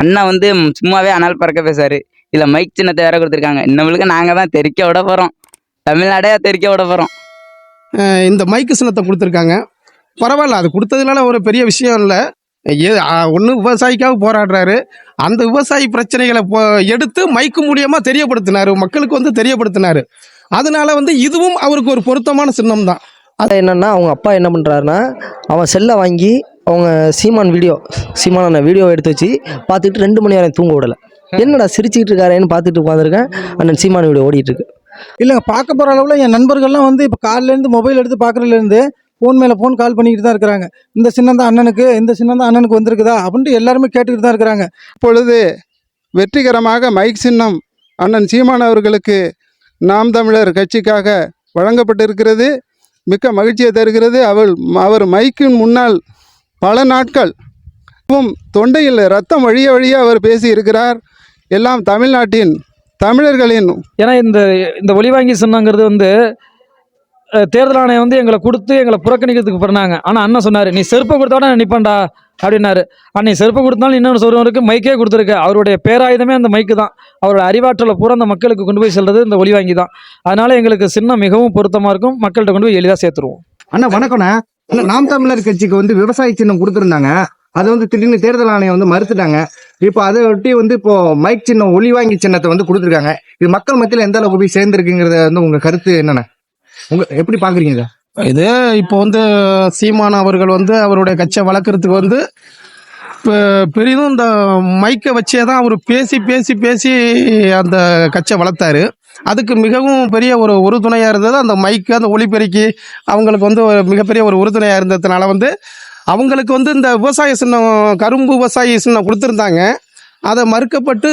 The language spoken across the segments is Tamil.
அண்ணா வந்து சும்மாவே அனல் பறக்க பேசுவாரு. இதுல மைக் சின்னத்தை வேற கொடுத்துருக்காங்க. இன்னவங்களுக்கு நாங்க தான் தெறிக்க விட போறோம். தமிழ்நாடே தெறிக்க விட போறோம். இந்த மைக்கு சின்னத்தை கொடுத்துருக்காங்க. பரவாயில்ல, அது கொடுத்ததுனால ஒரு பெரிய விஷயம் இல்லை. ஒன்று விவசாயிக்காக போராடுறாரு. அந்த விவசாயி பிரச்சனைகளை எடுத்து மைக்கு மூலியமாக தெரியப்படுத்தினார், மக்களுக்கு வந்து தெரியப்படுத்தினார். அதனால வந்து இதுவும் அவருக்கு ஒரு பொருத்தமான சின்னம் தான். அது என்னென்னா, அவங்க அப்பா என்ன பண்ணுறாருன்னா, அவன் செல்லை வாங்கி அவங்க சீமான் வீடியோ எடுத்து வச்சு பார்த்துட்டு 2 மணி வரையும் தூங்க விடலை. என்னடா சிரிச்சுக்கிட்டு இருக்காரேன்னு பார்த்துட்டு உட்காந்துருக்கேன். அண்ணன் சீமான் வீடியோ ஓடிட்டுருக்கு. இல்லைங்க, பார்க்க போகிற அளவில் என் நண்பர்கள்லாம் வந்து இப்போ காலிலேருந்து மொபைல் எடுத்து பார்க்குறதுலேருந்து ஃபோன் மேலே ஃபோன் கால் பண்ணிக்கிட்டு தான் இருக்கிறாங்க. இந்த சின்னம் தான் அண்ணனுக்கு வந்திருக்குதா அப்படின்ட்டு எல்லாருமே கேட்டுக்கிட்டு தான் இருக்கிறாங்க. இப்பொழுது வெற்றிகரமாக மைக் சின்னம் அண்ணன் சீமான் அவர்களுக்கு நாம் தமிழர் கட்சிக்காக வழங்கப்பட்டிருக்கிறது. மிக்க மகிழ்ச்சியை தருகிறது. அவர் மைக்கின் முன்னால் பல நாட்கள் தொண்டையில் ரத்தம் வழிய அவர் பேசி இருக்கிறார். எல்லாம் தமிழ்நாட்டின் தமிழர்களின். ஏன்னா இந்த ஒலிவாங்கி சின்னங்கிறது வந்து தேர்தல் ஆணையம் வந்து எங்களை கொடுத்து எங்களை புறக்கணிக்கிறதுக்கு பண்ணாங்க. ஆனால் அண்ணன் சொன்னார், நீ செருப்பை கொடுத்தோட நான் நிற்பேன்டா அப்படின்னாரு. அன்னை செருப்பை கொடுத்தாலும் இன்னொன்று ஒருவருக்கு மைக்கே கொடுத்துருக்கு. அவருடைய பேராயுதமே அந்த மைக்கு தான். அவரோட அறிவாற்றலை பூரா அந்த மக்களுக்கு கொண்டு போய் செல்றது இந்த ஒலிவாங்கி தான். அதனால எங்களுக்கு சின்னம் மிகவும் பொருத்தமாக இருக்கும். மக்கள்கிட்ட கொண்டு போய் எளிதாக சேர்த்துருவோம். அண்ணா வணக்கம்ண்ணா. நாம் தமிழர் கட்சிக்கு வந்து விவசாய சின்னம் கொடுத்துருந்தாங்க. அதை வந்து திடீர்னு தேர்தல் ஆணையம் வந்து மறுத்துட்டாங்க. இப்போ அதை ஒட்டி வந்து இப்போ மைக் சின்னம் ஒலிவாங்கி சின்னத்தை வந்து கொடுத்துருக்காங்க. இது மக்கள் மத்தியில் எந்த அளவுக்கு போய் சேர்ந்துருக்குங்கிறத வந்து உங்க கருத்து என்னண்ணா? எப்படி பாக்குறீங்க இது? இப்போ வந்து சீமான் அவர்கள் வந்து அவருடைய கட்சியை வளர்க்கறதுக்கு வந்து பெரிதும் இந்த மைக்கை வச்சே தான் அவர் பேசி அந்த கட்சியை வளர்த்தாரு. அதுக்கு மிகவும் பெரிய ஒரு உறுதுணையாக இருந்தது அந்த மைக்கு, அந்த ஒலிபெருக்கி. அவங்களுக்கு வந்து மிகப்பெரிய ஒரு உறுதுணையாக இருந்ததுனால வந்து அவங்களுக்கு வந்து இந்த விவசாய சின்னம், கரும்பு விவசாய சின்னம் கொடுத்துருந்தாங்க. அதை மறுக்கப்பட்டு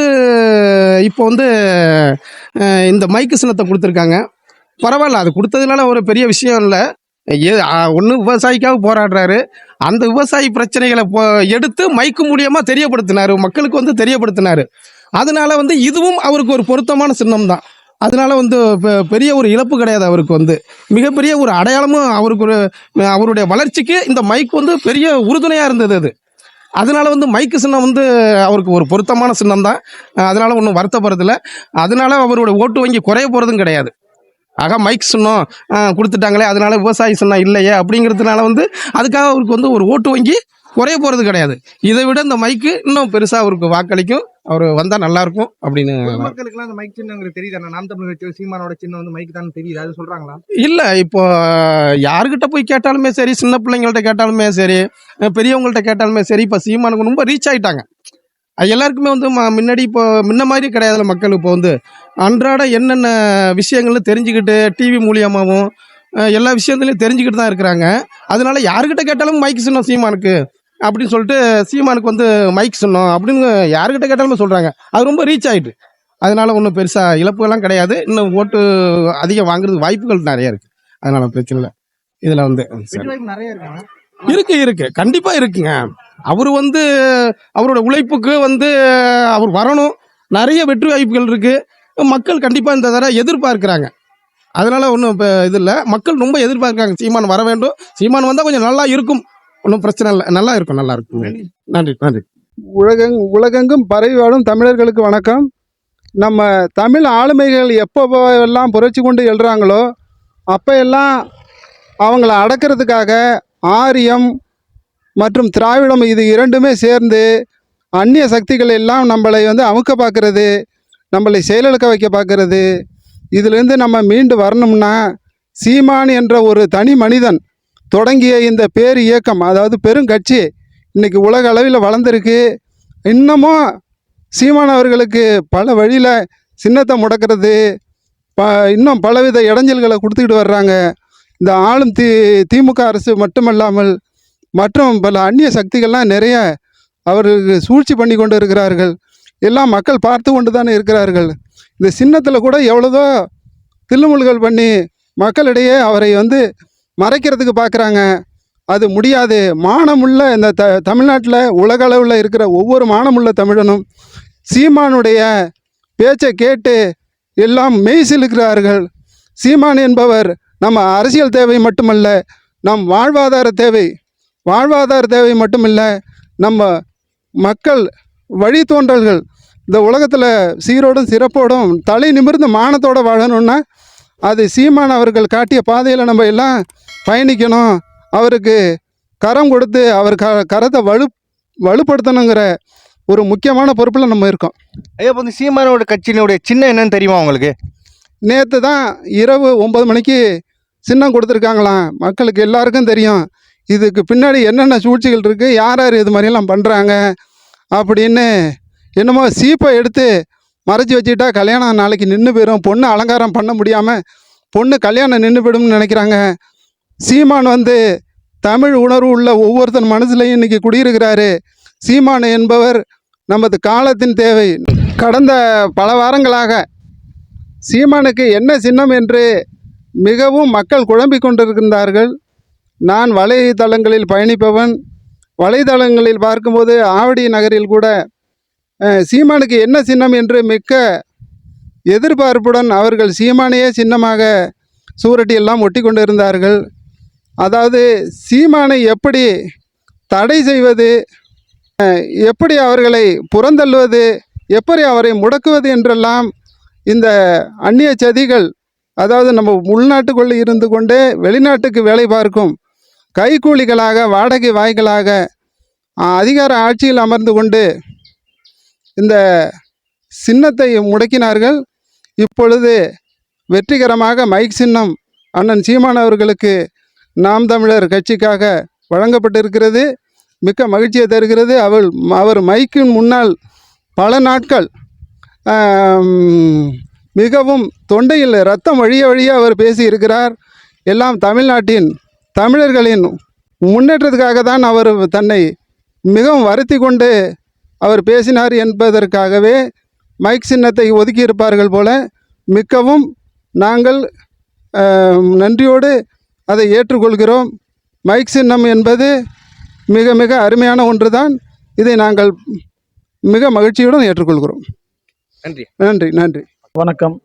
இப்போ வந்து இந்த மைக்கு சின்னத்தை கொடுத்துருக்காங்க. பரவாயில்ல, அது கொடுத்ததுனால ஒரு பெரிய விஷயம் இல்லை. ஒன்று விவசாயிக்காக போராடுறாரு. அந்த விவசாயி பிரச்சனைகளை எடுத்து மைக்கு மூலியமாக தெரியப்படுத்தினார், மக்களுக்கு வந்து தெரியப்படுத்தினார். அதனால வந்து இதுவும் அவருக்கு ஒரு பொருத்தமான சின்னம் தான். அதனால வந்து பெரிய ஒரு இழப்பு கிடையாது. அவருக்கு வந்து மிகப்பெரிய ஒரு அடையாளமும், அவருடைய வளர்ச்சிக்கு இந்த மைக் வந்து பெரிய உறுதுணையாக இருந்தது. அதனால வந்து மைக்கு சின்னம் வந்து அவருக்கு ஒரு பொருத்தமான சின்னம் தான். அதனால ஒன்றும் வருத்தப்படுறதில்லை. அதனால அவருடைய ஓட்டு வங்கி குறைய போகிறதும் கிடையாது. ஆக மைக் சின்னம் கொடுத்துட்டாங்களே, அதனால விவசாய சின்னம் இல்லையே அப்படிங்கிறதுனால வந்து அதுக்காக அவருக்கு வந்து ஒரு ஓட்டு வங்கி குறைய போகிறது கிடையாது. இதை விட இந்த மைக்கு இன்னும் பெருசாக அவருக்கு வாக்களிக்கும். அவர் வந்தால் நல்லா இருக்கும் அப்படின்னு. மக்களுக்குலாம் அந்த மைக் சின்னம் தெரியுது. நாம் தமிழர் கட்சி சீமானோட சின்னம் வந்து மைக் தான் தெரியுது, அது சொல்றாங்களா? இல்லை, இப்போ யாருக்கிட்ட போய் கேட்டாலுமே சரி, சின்ன பிள்ளைங்கள்ட்ட கேட்டாலுமே சரி, பெரியவங்கள்ட்ட கேட்டாலுமே சரி, இப்போ சீமானுக்கு ரொம்ப ரீச் ஆகிட்டாங்க. எல்லாருக்குமே வந்து முன்னாடி இப்போ முன்ன மாதிரி கிடையாதுல. மக்கள் இப்போ வந்து அன்றாட என்னென்ன விஷயங்கள்னு தெரிஞ்சுக்கிட்டு டிவி மூலியமாகவும் எல்லா விஷயத்துலையும் தெரிஞ்சுக்கிட்டு தான் இருக்கிறாங்க. அதனால யாருக்கிட்ட கேட்டாலும் மைக் சின்னம் சீமானுக்கு அப்படின்னு சொல்லிட்டு, சீமானுக்கு வந்து மைக் சின்னம் அப்படின்னு யாருக்கிட்ட கேட்டாலுமே சொல்கிறாங்க. அது ரொம்ப ரீச் ஆகிட்டு. அதனால ஒன்றும் பெருசாக இழப்புகள்லாம் கிடையாது. இன்னும் ஓட்டு அதிகம் வாங்குறதுக்கு வாய்ப்புகள் நிறைய இருக்குது. அதனால பிரச்சனை இல்லை. இதில் வந்து நிறைய இருக்கு, கண்டிப்பாக இருக்குங்க. அவர் வந்து அவரோட உழைப்புக்கு வந்து அவர் வரணும். நிறைய வெற்றி வாய்ப்புகள் இருக்குது. மக்கள் கண்டிப்பாக இந்த தடவை எதிர்பார்க்குறாங்க. அதனால ஒன்றும் இப்போ இது இல்லை. மக்கள் ரொம்ப எதிர்பார்க்குறாங்க, சீமான் வர வேண்டும். சீமான் வந்தால் கொஞ்சம் நல்லா இருக்கும். ஒன்றும் பிரச்சனை இல்லை, நல்லா இருக்கும். நன்றி. உலகெங்கும் பரவி வாழும் தமிழர்களுக்கு வணக்கம். நம்ம தமிழ் ஆளுமைகள் எப்போவெல்லாம் புரட்சி கொண்டு எழுறாங்களோ அப்போ எல்லாம் அவங்கள அடக்கிறதுக்காக ஆரியம் மற்றும் திராவிடம் இது இரண்டுமே சேர்ந்து அந்நிய சக்திகள் எல்லாம் நம்மளை வந்து அமுக்க பார்க்கறது, நம்மளை செயலிழக்க வைக்க பார்க்கறது. இதிலேருந்து நம்ம மீண்டு வரணும்னா சீமான் என்ற ஒரு தனி மனிதன் தொடங்கிய இந்த பேர் இயக்கம், அதாவது பெருங்கட்சி இன்றைக்கி உலக அளவில் வளர்ந்துருக்கு. இன்னமும் சீமான் அவர்களுக்கு பல வழியில் சின்னத்தை முடக்கிறது, இன்னும் பலவித இடைஞ்சல்களை கொடுத்துக்கிட்டு வர்றாங்க. இந்த ஆளும் திமுக அரசு மட்டுமல்லாமல் மற்றும் பல அந்நிய சக்திகள்லாம் நிறைய அவர்களுக்கு சூழ்ச்சி பண்ணி கொண்டு இருக்கிறார்கள். எல்லாம் மக்கள் பார்த்து கொண்டு தானே இருக்கிறார்கள். இந்த சின்னத்தில் கூட எவ்வளோதோ தில்லுமுல்கள் பண்ணி மக்களிடையே அவரை வந்து மறைக்கிறதுக்கு பார்க்குறாங்க. அது முடியாது. மானமுள்ள இந்த தமிழ்நாட்டில் உலக அளவில் இருக்கிற ஒவ்வொரு மானமுள்ள தமிழனும் சீமானுடைய பேச்சை கேட்டு எல்லாம் மெய்சிலுக்கிறார்கள். சீமான் என்பவர் நம்ம அரசியல் தேவை மட்டுமல்ல, நம் வாழ்வாதார தேவை மட்டுமில்லை, நம்ம மக்கள் வழித்தோன்றல்கள் இந்த உலகத்தில் சீரோடும் சிறப்போடும் தலை நிமிர்ந்து மானத்தோடு வாழணும்னா அது சீமான் அவர்கள் காட்டிய பாதையில் நம்ம எல்லாம் பயணிக்கணும். அவருக்கு கரம் கொடுத்து அவர் கரத்தை வலுப்படுத்தணுங்கிற ஒரு முக்கியமான பொறுப்பில் நம்ம இருக்கோம். ஐயா இப்போ வந்து சீமானோட கட்சியினுடைய சின்னம் என்னன்னு தெரியுமா உங்களுக்கு? நேற்று தான் இரவு 9 மணிக்கு சின்னம் கொடுத்துருக்காங்களாம். மக்களுக்கு எல்லாருக்கும் தெரியும் இதுக்கு பின்னாடி என்னென்ன சூழ்ச்சிகள் இருக்குது, யார் யார் இது மாதிரியெல்லாம் பண்ணுறாங்க அப்படின்னு. என்னமோ சீப்பை எடுத்து மறைச்சி வச்சுக்கிட்டா கல்யாணம் நாளைக்கு நின்று போயிடும், பொண்ணு அலங்காரம் பண்ண முடியாமல் பொண்ணு கல்யாணம் நின்று போயிடும்னு நினைக்கிறாங்க. சீமான் வந்து தமிழ் உணர்வு உள்ள ஒவ்வொருத்தன் மனசுலையும் இன்றைக்கி குடியிருக்கிறாரு. சீமான் என்பவர் நமது காலத்தின் தேவை. கடந்த பல வாரங்களாக சீமானுக்கு என்ன சின்னம் என்று மிகவும் மக்கள் குழம்பிக் கொண்டிருக்கின்றார்கள். நான் வலைதளங்களில் பயணிப்பவன். வலைதளங்களில் பார்க்கும்போது ஆவடி நகரில் கூட சீமானுக்கு என்ன சின்னம் என்று மிக்க எதிர்பார்ப்புடன் அவர்கள் சீமானையே சின்னமாக சூரட்டியெல்லாம் ஒட்டி கொண்டு இருந்தார்கள். அதாவது சீமானை எப்படி தடை செய்வது, எப்படி அவர்களை புறந்தள்ளுவது, எப்படி அவரை முடக்குவது என்றெல்லாம் இந்த அந்நிய சதிகள், அதாவது நம்ம உள்நாட்டுக்குள்ளே இருந்து கொண்டே வெளிநாட்டுக்கு வேலை பார்க்கும் கைக்கூலிகளாக வாடகை வாய்களாக அதிகார ஆட்சியில் அமர்ந்து கொண்டு இந்த சின்னத்தை முடக்கினார்கள். இப்பொழுது வெற்றிகரமாக மைக் சின்னம் அண்ணன் சீமான் அவர்களுக்கு நாம் தமிழர் கட்சிக்காக வழங்கப்பட்டிருக்கிறது. மிக்க மகிழ்ச்சியை தருகிறது. அவர் மைக்கின் முன்னால் பல நாட்கள் மிகவும் தொண்டையில் ரத்தம் வழிய வழிய அவர் பேசியிருக்கிறார். எல்லாம் தமிழ்நாட்டின் தமிழர்களின் முன்னேற்றத்துக்காக தான் அவர் தன்னை மிகவும் வருத்தி கொண்டு அவர் பேசினார் என்பதற்காகவே மைக் சின்னத்தை ஒதுக்கியிருப்பார்கள் போல. மிக்கவும் நாங்கள் நன்றியோடு அதை ஏற்றுக்கொள்கிறோம். மைக் சின்னம் என்பது மிக மிக அருமையான ஒன்று தான். இதை நாங்கள் மிக மகிழ்ச்சியுடன் ஏற்றுக்கொள்கிறோம். நன்றி. நன்றி நன்றி. வணக்கம்.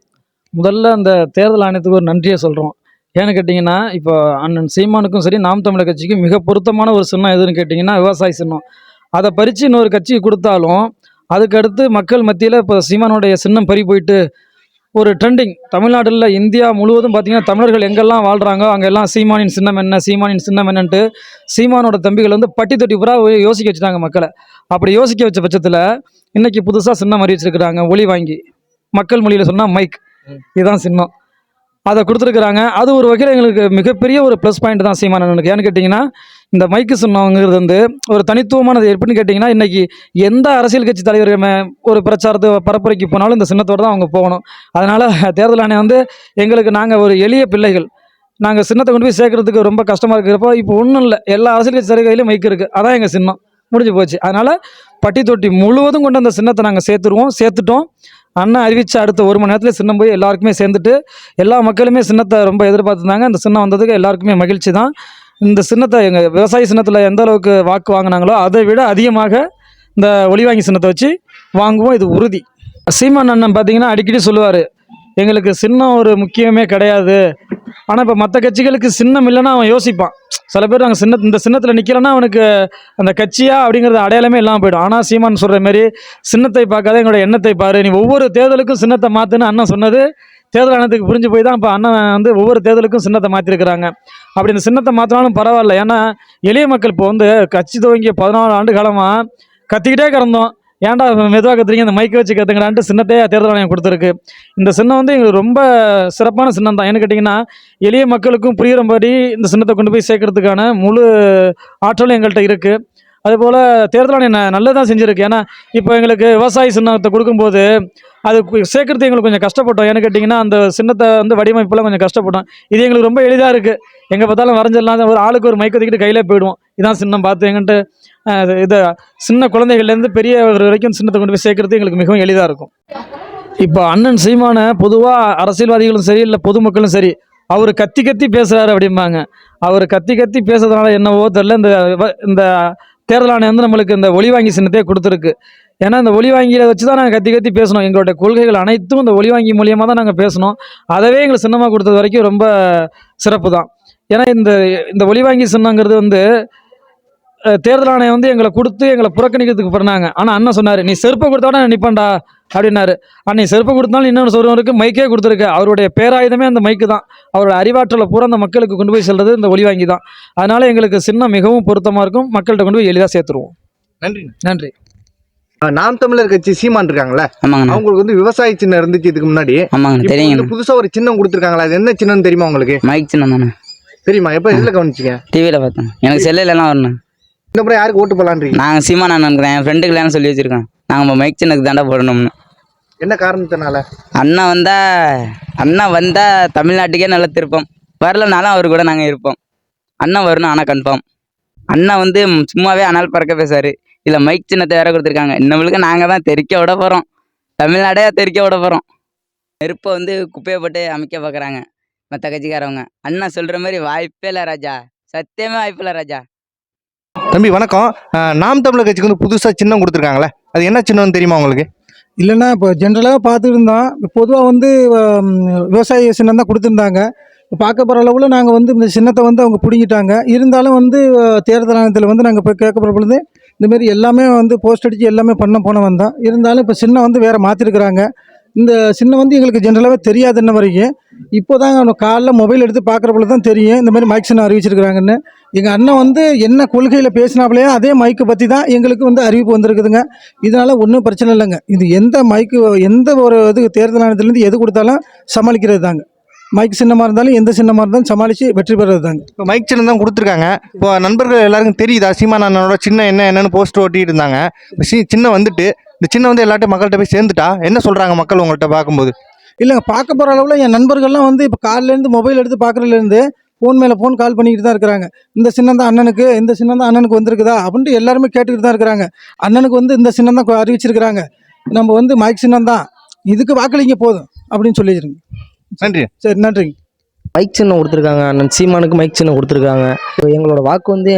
முதல்ல அந்த தேர்தல் ஆணையத்துக்கு ஒரு நன்றியை சொல்கிறோம். ஏன்னு கேட்டிங்கன்னா, இப்போ அண்ணன் சீமானுக்கும் சரி நாம் தமிழர் கட்சிக்கும் மிக பொருத்தமான ஒரு சின்னம் எதுன்னு கேட்டிங்கன்னா விவசாய சின்னம். அதை பறித்து இன்னொரு கட்சிக்கு கொடுத்தாலும் அதுக்கடுத்து மக்கள் மத்தியில் இப்போ சீமானுடைய சின்னம் பறி போயிட்டு ஒரு ட்ரெண்டிங் தமிழ்நாட்டில் இந்தியா முழுவதும் பார்த்திங்கன்னா தமிழர்கள் எங்கெல்லாம் வாழ்கிறாங்க அங்கெல்லாம் சீமானின் சின்னம் என்ன, சீமானின் சின்னம் என்னன்ட்டு சீமானோட தம்பிகள் வந்து பட்டி தொட்டி பூரா யோசிக்க வச்சுட்டாங்க மக்களை. அப்படி யோசிக்க வச்ச பட்சத்தில் இன்றைக்கி புதுசாக சின்னம் அறிவிச்சிருக்கிறாங்க. ஒலி வாங்கி மக்கள் மொழியில் சொன்னால் மைக், இதுதான் சின்னம். அதை கொடுத்துருக்குறாங்க. அது ஒரு வகையில் எங்களுக்கு மிகப்பெரிய ஒரு ப்ளஸ் பாயிண்ட் தான் சீமானனுக்கு. ஏன்னு கேட்டிங்கன்னா, இந்த மைக்கு சின்னங்கிறது வந்து ஒரு தனித்துவமானது. எப்படின்னு கேட்டிங்கன்னா, இன்றைக்கி எந்த அரசியல் கட்சி தலைவர் ஒரு பிரச்சாரத்தை பரப்புரைக்கு போனாலும் இந்த சின்னத்தோடு தான் அவங்க போகணும். அதனால் தேர்தல் ஆணையம் வந்து எங்களுக்கு, நாங்கள் ஒரு எளிய பிள்ளைகள், நாங்கள் சின்னத்தை கொண்டு போய் சேர்க்கறதுக்கு ரொம்ப கஷ்டமாக இருக்கிறப்போ இப்போ ஒன்றும் இல்லை, எல்லா அரசியல் கட்சி தலைவர்களையும் மைக் இருக்குது, அதான் எங்கள் சின்னம், முடிஞ்சு போச்சு. அதனால் பட்டி தொட்டி முழுவதும் கொண்டு அந்த சின்னத்தை நாங்கள் சேர்த்துட்டோம். அண்ணன் அறிவித்த அடுத்த 1 மணி நேரத்தில் சின்னம் போய் எல்லாருக்குமே சேர்ந்துட்டு எல்லா மக்களுமே சின்னத்தை ரொம்ப எதிர்பார்த்துருந்தாங்க. இந்த சின்னம் வந்ததுக்கு எல்லாருக்குமே மகிழ்ச்சி தான். இந்த சின்னத்தை எங்கள் விவசாய சின்னத்தில் எந்த அளவுக்கு வாக்கு வாங்கினாங்களோ அதை விட அதிகமாக இந்த ஒலிவாங்கி சின்னத்தை வச்சு வாங்குவோம், இது உறுதி. சீமான் அண்ணன் பார்த்தீங்கன்னா அடிக்கடி சொல்லுவார், எங்களுக்கு சின்னம் ஒரு முக்கியமே கிடையாது. ஆனால் இப்போ மற்ற கட்சிகளுக்கு சின்னம் இல்லைன்னா அவன் யோசிப்பான். சில பேர் நாங்கள் இந்த சின்னத்தில் நிற்கலன்னா அவனுக்கு அந்த கட்சியா அப்படிங்கிறது அடையாளமே இல்லாமல் போயிடும். ஆனால் சீமான் சொல்கிற மாதிரி சின்னத்தை பார்க்காத எங்களோட எண்ணத்தை பாரு, நீ ஒவ்வொரு தேர்தலுக்கும் சின்னத்தை மாற்றுன்னு அண்ணன் சொன்னது தேர்தல் ஆணையத்துக்கு புரிஞ்சு போய் தான் இப்போ அண்ணன் வந்து ஒவ்வொரு தேர்தலுக்கும் சின்னத்தை மாற்றிருக்கிறாங்க. அப்படி இந்த சின்னத்தை மாற்றினாலும் பரவாயில்ல. ஏன்னா எளிய மக்கள் இப்போ வந்து கட்சி துவங்கிய 14 ஆண்டு காலமாக கத்திக்கிட்டே கிடந்தோம், ஏன்டா மெதுவாக கத்துறீங்க, இந்த மைக்கை வச்சு கற்றுங்கடான்ட்டு சின்னத்தையே தேர்தல் ஆணையம் கொடுத்துருக்கு. இந்த சின்னம் வந்து எங்களுக்கு ரொம்ப சிறப்பான சின்னம் தான். ஏன்னு கேட்டிங்கன்னா, எளிய மக்களுக்கும் புரிகிறபடி இந்த சின்னத்தை கொண்டு போய் சேர்க்கறதுக்கான முழு ஆற்றலும் எங்கள்கிட்ட இருக்குது. அதுபோல் தேர்தல் ஆணையம் நல்லதான் செஞ்சுருக்கு. ஏன்னா இப்போ எங்களுக்கு விவசாய சின்னத்தை கொடுக்கும்போது அது சேர்க்கறது எங்களுக்கு கொஞ்சம் கஷ்டப்பட்டோம். ஏன்னு கேட்டிங்கன்னா, அந்த சின்னத்தை வந்து வடிவமைப்பெல்லாம் கொஞ்சம் கஷ்டப்பட்டோம். இது எங்களுக்கு ரொம்ப எளிதாக இருக்குது. எங்கே பார்த்தாலும் வரைஞ்சிடலாம், ஒரு ஆளுக்கு ஒரு மைக் ஒதுக்கிட்டு கையிலே போயிடுவோம். இதான் சின்னம் பார்த்து எங்கிட்ட இதை சின்ன குழந்தைகள்லேருந்து பெரியவர் வரைக்கும் சின்னத்தை கொண்டு போய் சேர்க்கறது எங்களுக்கு மிகவும் எளிதாக இருக்கும். இப்போ அண்ணன் சீமான பொதுவாக அரசியல்வாதிகளும் சரி இல்லை பொதுமக்களும் சரி, அவர் கத்தி கத்தி பேசுகிறாரு அப்படிம்பாங்க. அவர் கத்தி கத்தி பேசுறதுனால என்னவோ தெரில, இந்த தேர்தல் ஆணையம் வந்து நம்மளுக்கு இந்த ஒலிவாங்கி சின்னத்தையே கொடுத்துருக்கு. ஏன்னா இந்த ஒலிவாங்கியில் வச்சு தான் நாங்கள் கத்தி கத்தி பேசணும். எங்களுடைய கொள்கைகள் அனைத்தும் இந்த ஒலிவாங்கி மூலியமாக தான் நாங்கள் பேசணும். அதவே எங்களுக்கு சின்னமாக கொடுத்தது வரைக்கும் ரொம்ப சிறப்பு தான். ஏன்னா இந்த ஒலிவாங்கி சின்னங்கிறது வந்து தேர்தல் ஆணையம் வந்து எங்களை கொடுத்து எங்களை புறக்கணிக்கிறதுக்கு பண்ணாங்க. ஆனால் அண்ணன் சொன்னார், நீ செருப்பை கொடுத்தோட நான் நிற்பேன்டா அப்படின்னாரு. அன்னை செருப்பை கொடுத்தாலும் இன்னொன்று ஒருவருக்கு மைக்கே கொடுத்துருக்கு. அவருடைய பேராயுதமே அந்த மைக்கு தான். அவரோட அறிவாற்றலை பூரா அந்த மக்களுக்கு கொண்டு போய் செல்றது இந்த ஒலி வாங்கி தான். அதனால எங்களுக்கு சின்னம் மிகவும் பொருத்தமாக இருக்கும். மக்கள்கிட்ட கொண்டு போய் எளிதாக சேர்த்துருவோம். நன்றி. நன்றி. நாம் தமிழர் கட்சி சீமான் இருக்காங்களே, ஆமாங்கண்ணா. அவங்களுக்கு வந்து விவசாய சின்னம் இருந்துச்சு இதுக்கு முன்னாடி. ஆமாங்கண்ணா, இப்போ வந்து தெரியுங்கண்ணா. புதுசா ஒரு சின்னம் கொடுத்துருக்காங்களா, அது என்ன சின்னம்னு தெரியுமா உங்களுக்கு? மைக் சின்னம் தானே. தெரியுமா? எப்ப இதுல கவனிச்சிங்க? டிவியில் பார்த்தேன். எனக்கு செல்லுலலாம் வரணும். இந்த முறை யாருக்கு ஓட்டு போடலான்றீங்க? நாங்கள் சீமான் அண்ணனுக்கு என் ஃப்ரெண்டுக்கெல்லாம் சொல்லி வச்சுருக்கோம். நாங்கள் மைக் சின்னத்துக்கு தாண்டா போடணும்னு. என்ன காரணத்தினால? அண்ணன் வந்தா தமிழ்நாட்டுக்கே நல்ல திருப்பம். வரலனாலும் அவர் கூட நாங்கள் இருப்போம். அண்ணன் வரணும், ஆனால் கன்ஃபார்ம். அண்ணன் வந்து சும்மாவே அனல் பறக்க பேசாரு. இல்லை மைக் சின்னத்தை வேற கொடுத்துருக்காங்க. இன்னவளுக்கு நாங்கள் தான் தெறிக்க விட போகிறோம். தமிழ்நாடே தெறிக்க விட போகிறோம். நெருப்பை வந்து குப்பையை போட்டு அமைக்க பார்க்குறாங்க மற்ற கட்சிக்காரவங்க. அண்ணன் சொல்கிற மாதிரி வாய்ப்பே இல்லை ராஜா, சத்தியமே வாய்ப்பு இல்லை ராஜா. தம்பி வணக்கம். நாம் தமிழர் கட்சிக்கு வந்து புதுசா சின்னம் கொடுத்துருக்காங்களே, அது என்ன சின்னம்னு தெரியுமா உங்களுக்கு? இல்லைன்னா இப்போ ஜென்ரலாக பார்த்துட்டு இருந்தோம். பொதுவாக வந்து விவசாய சின்னம் தான் கொடுத்துருந்தாங்க. இப்போ பார்க்க போகிற அளவில் நாங்கள் வந்து இந்த சின்னத்தை வந்து அவங்க பிடுங்கிட்டாங்க. இருந்தாலும் வந்து தேர்தல் ஆணையத்தில் வந்து நாங்கள் போய் கேட்க போகிற பொழுது இந்தமாரி எல்லாமே வந்து போஸ்ட் அடித்து எல்லாமே போன வந்தோம். இருந்தாலும் இப்போ சின்னம் வந்து வேறு மாற்றிருக்கிறாங்க. இந்த சின்னம் வந்து எங்களுக்கு ஜென்ரலாகவே தெரியாது இன்ன வரைக்கும். இப்போ தான் காலைல மொபைல் எடுத்து பார்க்குற பொழுது தான் தெரியும் இந்த மாதிரி மைக் சின்னம் அறிவிச்சிருக்கிறாங்கன்னு. எங்கள் அண்ணன் வந்து என்ன கொள்கையில் பேசினாப்லையோ அதே மைக்கை பற்றி தான் எங்களுக்கு வந்து அறிவிப்பு வந்திருக்குதுங்க. இதனால் ஒன்றும் பிரச்சனை இல்லைங்க. இது எந்த மைக்கு, எந்த ஒரு இது தேர்தல் ஆணையத்துலேருந்து எது கொடுத்தாலும் சமாளிக்கிறது தாங்க. மைக் சின்னமாக இருந்தாலும் எந்த சின்னமாக இருந்தாலும் சமாளித்து வெற்றி பெறுறது தாங்க. இப்போ மைக் சின்னம் தான் கொடுத்துருக்காங்க. இப்போ நண்பர்கள் எல்லாருக்கும் தெரியுதா சீமான் அண்ணனோட சின்னம் என்னன்னு போஸ்டர் ஒட்டிட்டு இருந்தாங்க. சின்னம் வந்துட்டு இந்த சின்னம் வந்து எல்லாட்டும் மக்கள்கிட்ட போய் சேர்ந்துட்டா என்ன சொல்கிறாங்க மக்கள் உங்கள்கிட்ட பார்க்கும்போது? இல்லைங்க, பார்க்க போகிற அளவில் என் நண்பர்கள்லாம் வந்து இப்போ காலிலேருந்து மொபைல் எடுத்து பார்க்குறதுலேருந்து ஃபோன் மேலே ஃபோன் கால் பண்ணிக்கிட்டு தான் இருக்கிறாங்க. இந்த சின்னம் தான் அண்ணனுக்கு, இந்த சின்னம் தான் அண்ணனுக்கு வந்திருக்குதா அப்படின்ட்டு எல்லாருமே கேட்டுக்கிட்டு தான் இருக்கிறாங்க. அண்ணனுக்கு வந்து இந்த சின்னம் தான் அறிவிச்சிருக்கிறாங்க. நம்ம வந்து மைக் சின்னம் தான், இதுக்கு வாக்களிங்க போதும் அப்படின்னு சொல்லி வச்சுருங்க. நன்றி. சரி, நன்றிங்க. மைக் சின்னம் கொடுத்துருக்காங்க. அண்ணன் சீமானுக்கு மைக் சின்னம் கொடுத்துருக்காங்க. எங்களோட வாக்கு வந்து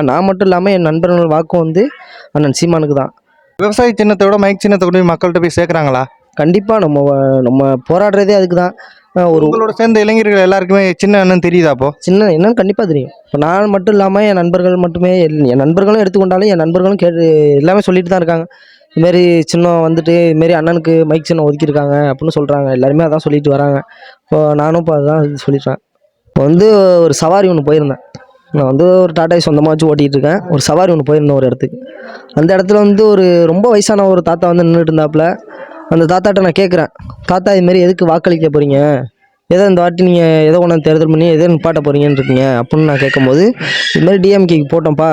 நான் மட்டும் இல்லாமல் என் நண்பர்கள் வாக்கும் வந்து அண்ணன் சீமானுக்கு தான். விவசாய சின்னத்தை விட மைக் சின்னத்தை கொண்டு போய் மக்கள்கிட்ட போய் சேர்க்குறாங்களா? கண்டிப்பாக நம்ம போராடுறதே அதுக்கு தான். ஒரு உங்களோட சேர்ந்த இளைஞர்கள் எல்லாருக்குமே சின்ன என்னன்னு தெரியுதா? அப்போ சின்ன என்னன்னு கண்டிப்பாக தெரியும். இப்போ நான் மட்டும் இல்லாமல் என் நண்பர்கள் மட்டுமே, என் நண்பர்களும் எடுத்துக்கொண்டாலும் என் நண்பர்களும் கேட்டு எல்லாமே சொல்லிட்டு தான் இருக்காங்க. இதுமாரி சின்னம் வந்துட்டு இதுமாரி அண்ணனுக்கு மைக் சின்னம் ஒதுக்கியிருக்காங்க அப்படின்னு சொல்கிறாங்க. எல்லாருமே அதான் சொல்லிட்டு வராங்க. இப்போ நானும் இப்போ அதுதான் சொல்லிட்டேன். இப்போ வந்து ஒரு சவாரி ஒன்று போயிருந்தேன். நான் வந்து ஒரு டாட்டாய் சொந்தமாக வச்சு ஓட்டிகிட்டு இருக்கேன். ஒரு சவாரி ஒன்று போயிருந்தேன் ஒரு இடத்துக்கு. அந்த இடத்துல வந்து ஒரு ரொம்ப வயசான ஒரு தாத்தா வந்து நின்றுட்டு இருந்தாப்புல. அந்த தாத்தாட்ட நான் கேட்குறேன், தாத்தா இதுமாரி எதுக்கு வாக்களிக்க போகிறீங்க, ஏதோ இந்த வாட்டி நீங்கள் ஏதோ ஒன்று தேர்தல் பண்ணி எதோ நிப்பாட்ட போகிறீங்கன்னு இருக்கீங்க அப்படின்னு நான் கேட்கும்போது, இதுமாரி டிஎம்கேக்கு போட்டோம்ப்பா,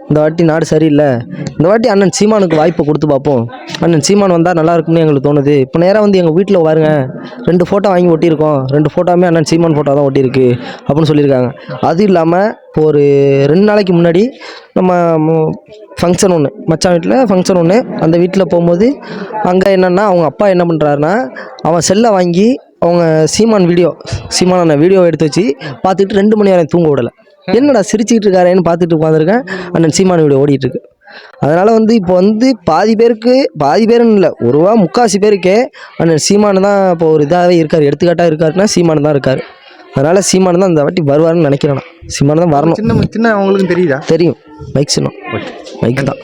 இந்த வாட்டி நாடு சரியில்லை, இந்த வாட்டி அண்ணன் சீமானுக்கு வாய்ப்பை கொடுத்து பார்ப்போம், அண்ணன் சீமான் வந்தால் நல்லா இருக்கும்னு எங்களுக்கு தோணுது. இப்போ நேராக வந்து எங்கள் வீட்டில் பாருங்க 2 ஃபோட்டோ வாங்கி ஒட்டியிருக்கோம், 2 ஃபோட்டோவுமே அண்ணன் சீமான் ஃபோட்டோ தான் ஒட்டியிருக்கு அப்படின்னு சொல்லியிருக்காங்க. அது இல்லாமல் இப்போ ஒரு 2 நாளைக்கு முன்னாடி நம்ம ஃபங்க்ஷன் ஒன்று, மச்சான் வீட்டில் ஃபங்க்ஷன் ஒன்று, அந்த வீட்டில் போகும்போது அங்கே என்னென்னா அவங்க அப்பா என்ன பண்ணுறாருன்னா, அவன் செல்லை வாங்கி அவங்க சீமான் வீடியோ எடுத்து வச்சு பார்த்துட்டு 2 மணி நேரம் தூங்க விடலை. என்னடா சிரிச்சுக்கிட்டு இருக்காரேன்னு பார்த்துட்டு உட்காந்துருக்கேன். அண்ணன் சீமான் வீடியோ ஓடிட்டுருக்கு. அதனால் வந்து இப்போ வந்து பாதி பேருன்னு இல்லை, 3/4 பேருக்கே அண்ணன் சீமான் தான் இப்போ ஒரு இதாகவே இருக்கார், எடுத்துக்காட்டாக இருக்காருன்னா சீமான் தான் இருக்கார். அதனால் சீமான் தான் இந்த வாட்டி வருவாருன்னு நினைக்கிறேன். நான் சீமான் தான் வரணும். சின்ன அவங்களுக்கும் தெரியுதா? தெரியும். மைக் சின்னம் மைக் தான்.